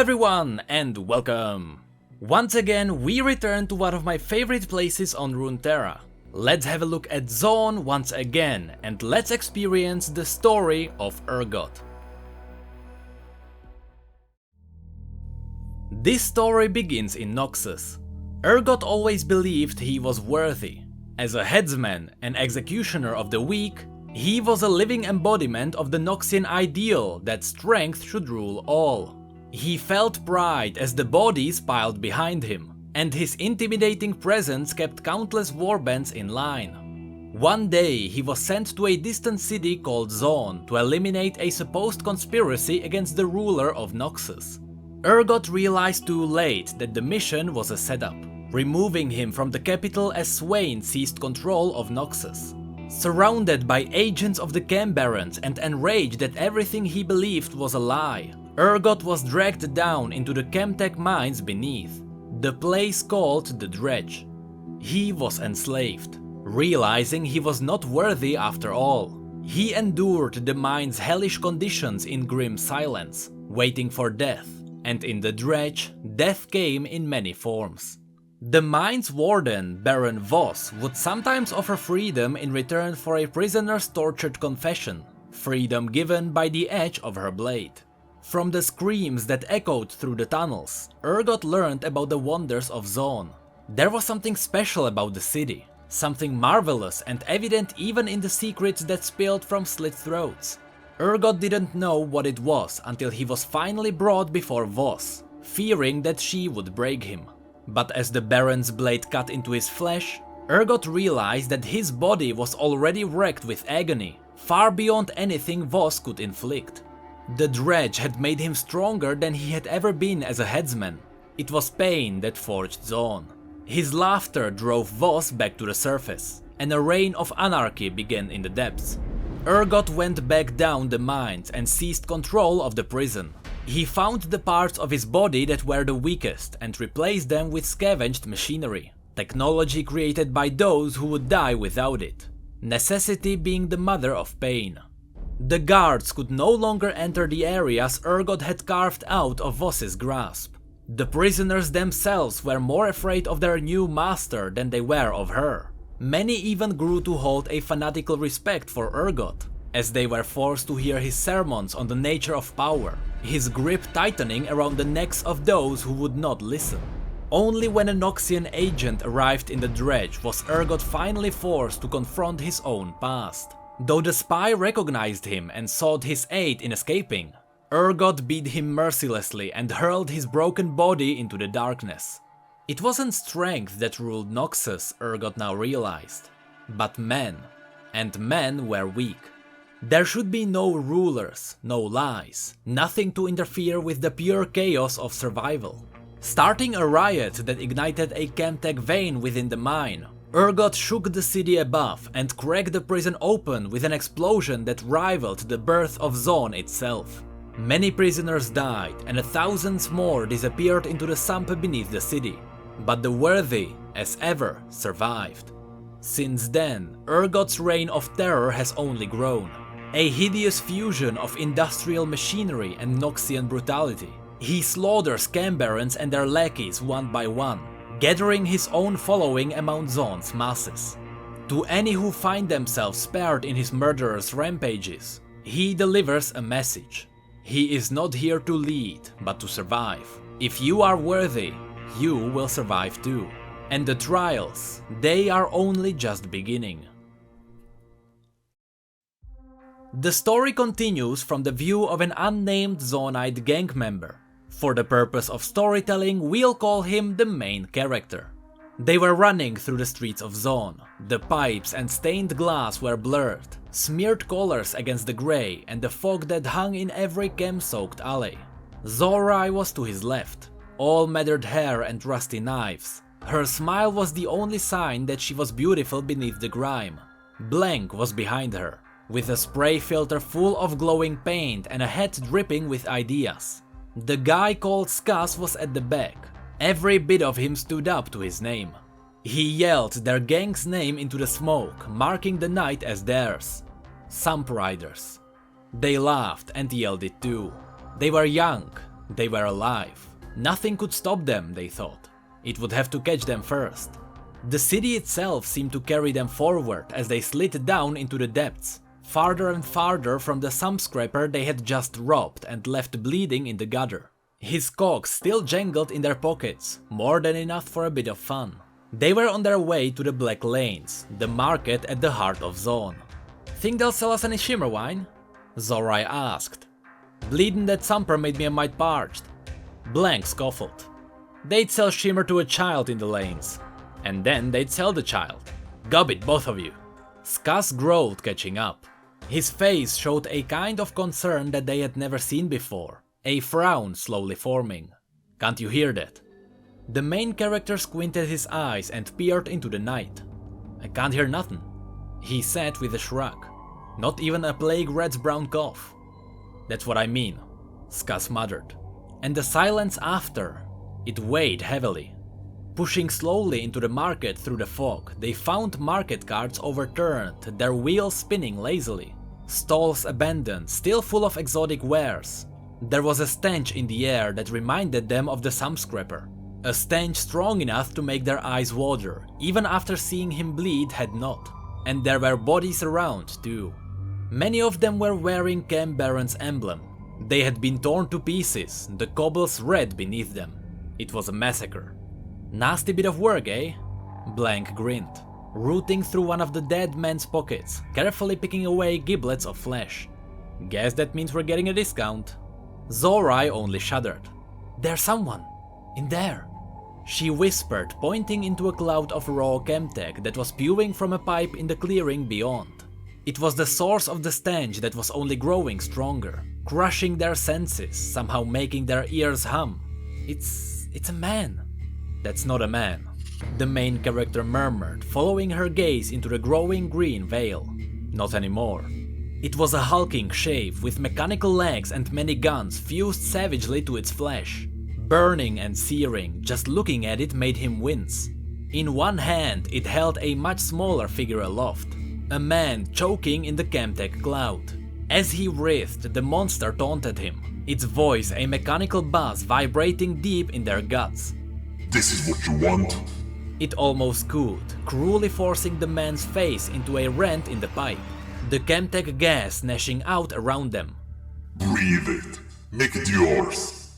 everyone and welcome! Once again we return to one of my favorite places on Runeterra. Let's have a look at Zaun once again and let's experience the story of Urgot. This story begins in Noxus. Urgot always believed he was worthy. As a headsman and executioner of the weak, he was a living embodiment of the Noxian ideal that strength should rule all. He felt pride as the bodies piled behind him, and his intimidating presence kept countless warbands in line. One day he was sent to a distant city called Zaun to eliminate a supposed conspiracy against the ruler of Noxus. Urgot realized too late that the mission was a setup, removing him from the capital as Swain seized control of Noxus. Surrounded by agents of the Camp Barons and enraged that everything he believed was a lie, Urgot was dragged down into the Chemtech mines beneath, the place called the Dredge. He was enslaved, realizing he was not worthy after all. He endured the mine's hellish conditions in grim silence, waiting for death, and in the Dredge, death came in many forms. The mine's warden, Baron Voss, would sometimes offer freedom in return for a prisoner's tortured confession, freedom given by the edge of her blade. From the screams that echoed through the tunnels, Urgot learned about the wonders of Zaun. There was something special about the city, something marvelous and evident even in the secrets that spilled from slit throats. Urgot didn't know what it was until he was finally brought before Voss, fearing that she would break him. But as the Baron's blade cut into his flesh, Urgot realized that his body was already wrecked with agony, far beyond anything Voss could inflict. The Dredge had made him stronger than he had ever been as a headsman. It was pain that forged Zaun. His laughter drove Voss back to the surface, and a reign of anarchy began in the depths. Urgot went back down the mines and seized control of the prison. He found the parts of his body that were the weakest and replaced them with scavenged machinery, technology created by those who would die without it, necessity being the mother of pain. The guards could no longer enter the areas Urgot had carved out of Voss's grasp. The prisoners themselves were more afraid of their new master than they were of her. Many even grew to hold a fanatical respect for Urgot, as they were forced to hear his sermons on the nature of power, his grip tightening around the necks of those who would not listen. Only when a Noxian agent arrived in the Dredge was Urgot finally forced to confront his own past. Though the spy recognized him and sought his aid in escaping, Urgot beat him mercilessly and hurled his broken body into the darkness. It wasn't strength that ruled Noxus, Urgot now realized, but men, and men were weak. There should be no rulers, no lies, nothing to interfere with the pure chaos of survival. Starting a riot that ignited a Chemtech vein within the mine, Urgot shook the city above and cracked the prison open with an explosion that rivaled the birth of Zaun itself. Many prisoners died and thousands more disappeared into the sump beneath the city, but the worthy, as ever, survived. Since then, Urgot's reign of terror has only grown, a hideous fusion of industrial machinery and Noxian brutality. He slaughters Camp Barons and their lackeys one by one, gathering his own following among Zaun's masses. To any who find themselves spared in his murderous rampages, he delivers a message. He is not here to lead, but to survive. If you are worthy, you will survive too. And the trials, they are only just beginning. The story continues from the view of an unnamed Zaunite gang member. For the purpose of storytelling, we'll call him the main character. They were running through the streets of Zaun. The pipes and stained glass were blurred, smeared colors against the grey and the fog that hung in every chem-soaked alley. Zorai was to his left, all matted hair and rusty knives. Her smile was the only sign that she was beautiful beneath the grime. Blank was behind her, with a spray filter full of glowing paint and a head dripping with ideas. The guy called Skaz was at the back. Every bit of him stood up to his name. He yelled their gang's name into the smoke, marking the night as theirs. Sump Riders. They laughed and yelled it too. They were young, They were alive. Nothing could stop them, they thought. It would have to catch them first. The city itself seemed to carry them forward as they slid down into the depths, farther and farther from the sum-scraper they had just robbed and left bleeding in the gutter. His cogs still jangled in their pockets, more than enough for a bit of fun. They were on their way to the Black Lanes, the market at the heart of Zaun. "Think they'll sell us any shimmer wine?" Zorai asked. "Bleedin' that sumper made me a mite parched." Blank scoffled. "They'd sell shimmer to a child in the lanes. And then they'd sell the child. Gob it, both of you." Skas growled, catching up. His face showed a kind of concern that they had never seen before, a frown slowly forming. "Can't you hear that?" The main character squinted his eyes and peered into the night. "I can't hear nothing," he said with a shrug. "Not even a plague rat's brown cough." "That's what I mean," Skas muttered. And the silence after, it weighed heavily. Pushing slowly into the market through the fog, they found market carts overturned, their wheels spinning lazily. Stalls abandoned, still full of exotic wares. There was a stench in the air that reminded them of the sum-scraper. A stench strong enough to make their eyes water, even after seeing him bleed had not. And there were bodies around too. Many of them were wearing Camp Baron's emblem. They had been torn to pieces, the cobbles red beneath them. It was a massacre. "Nasty bit of work, eh?" Blank grinned, rooting through one of the dead man's pockets, carefully picking away giblets of flesh. "Guess that means we're getting a discount." Zorai only shuddered. "There's someone in there," she whispered, pointing into a cloud of raw chemtech that was spewing from a pipe in the clearing beyond. It was the source of the stench that was only growing stronger, crushing their senses, somehow making their ears hum. It's a man." "That's not a man," the main character murmured, following her gaze into the growing green veil. "Not anymore." It was a hulking shape with mechanical legs and many guns fused savagely to its flesh. Burning and searing, just looking at it made him wince. In one hand it held a much smaller figure aloft, a man choking in the chemtech cloud. As he writhed, the monster taunted him, its voice a mechanical buzz vibrating deep in their guts. "This is what you want?" It almost could, cruelly forcing the man's face into a rent in the pipe, the chemtech gas gnashing out around them. "Breathe it. Make it yours."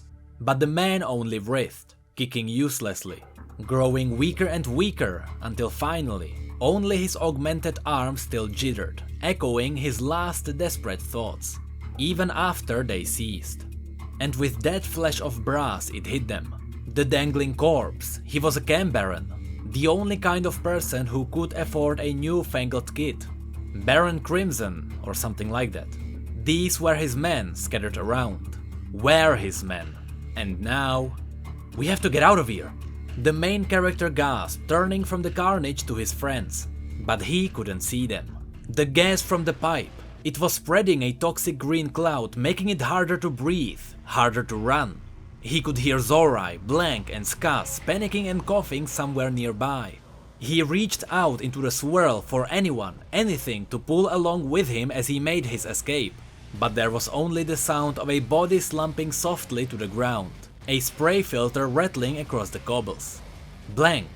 But the man only writhed, kicking uselessly, growing weaker and weaker until finally, only his augmented arm still jittered, echoing his last desperate thoughts, even after they ceased. And with that flash of brass it hit them. The dangling corpse, he was a Camp Baron, the only kind of person who could afford a newfangled kit. Baron Crimson, or something like that. These were his men scattered around. Were his men. And now... "We have to get out of here!" The main character gasped, turning from the carnage to his friends. But he couldn't see them. The gas from the pipe, it was spreading a toxic green cloud, making it harder to breathe, harder to run. He could hear Zorai, Blank and Skas panicking and coughing somewhere nearby. He reached out into the swirl for anyone, anything to pull along with him as he made his escape. But there was only the sound of a body slumping softly to the ground, a spray filter rattling across the cobbles. Blank.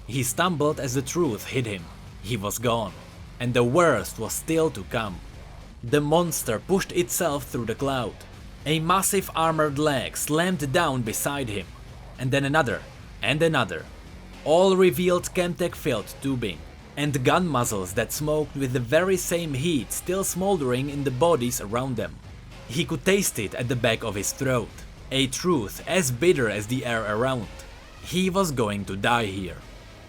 He stumbled as the truth hit him. He was gone. And the worst was still to come. The monster pushed itself through the cloud. A massive armored leg slammed down beside him. And then another. And another. All revealed chemtech-filled tubing. And gun muzzles that smoked with the very same heat still smoldering in the bodies around them. He could taste it at the back of his throat. A truth as bitter as the air around. He was going to die here.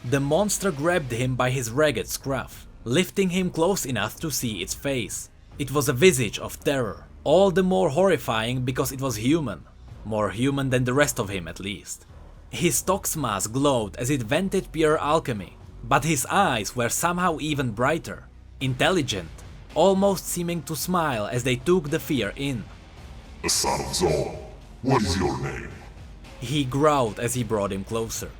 The monster grabbed him by his ragged scruff, lifting him close enough to see its face. It was a visage of terror, all the more horrifying because it was human. More human than the rest of him, at least. His tox mask glowed as it vented pure alchemy, but his eyes were somehow even brighter, intelligent, almost seeming to smile as they took the fear in. "A son of Zaun, what is your name?" He growled as he brought him closer.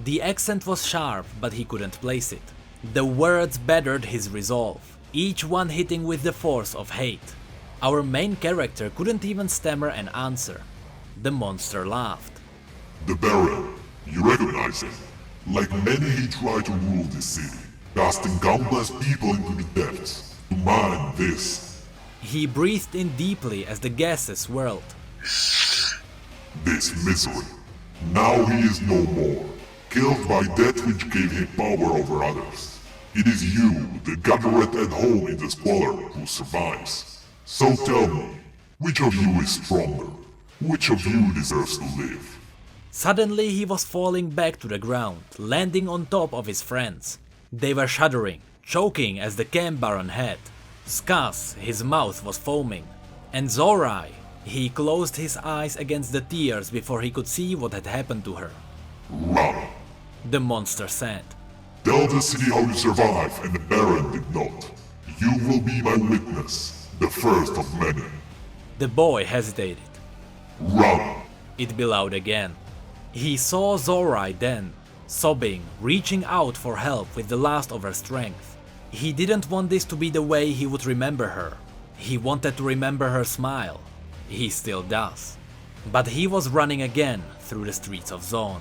The accent was sharp, but he couldn't place it. The words battered his resolve, each one hitting with the force of hate. Our main character couldn't even stammer an answer. The monster laughed. The Baron, you recognize him. Like many, he tried to rule this city, casting countless people into the depths to mine this. He breathed in deeply as the gases swirled. This misery. Now he is no more, killed by that which gave him power over others. It is you, the gathered at home in the squalor, who survives. So tell me, which of you is stronger? Which of you deserves to live? Suddenly he was falling back to the ground, landing on top of his friends. They were shuddering, choking as the camp baron had. Skaz, his mouth was foaming. And Zorai, he closed his eyes against the tears before he could see what had happened to her. Run! The monster said. Tell the city how you survived and the Baron did not. You will be my witness, the first of many. The boy hesitated. Run! It bellowed again. He saw Zorai then, sobbing, reaching out for help with the last of her strength. He didn't want this to be the way he would remember her. He wanted to remember her smile. He still does. But he was running again through the streets of Zaun.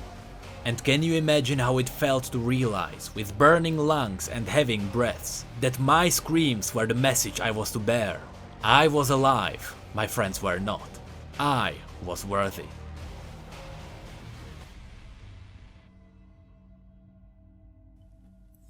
And can you imagine how it felt to realize, with burning lungs and having breaths, that my screams were the message I was to bear? I was alive, my friends were not. I was worthy.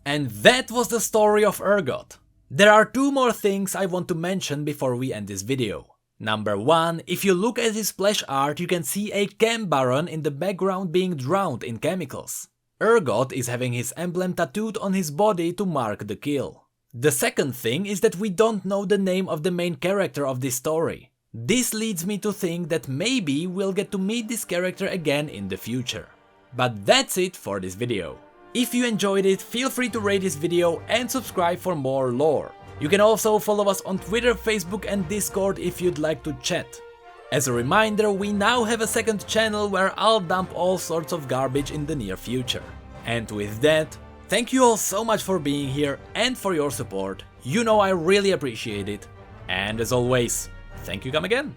And that was the story of Urgot. There are two more things I want to mention before we end this video. Number 1, if you look at his splash art, you can see a camp baron in the background being drowned in chemicals. Urgot is having his emblem tattooed on his body to mark the kill. The second thing is that we don't know the name of the main character of this story. This leads me to think that maybe we'll get to meet this character again in the future. But that's it for this video. If you enjoyed it, feel free to rate this video and subscribe for more lore. You can also follow us on Twitter, Facebook and Discord if you'd like to chat. As a reminder, we now have a second channel where I'll dump all sorts of garbage in the near future. And with that, thank you all so much for being here and for your support. You know I really appreciate it. And as always, thank you, come again.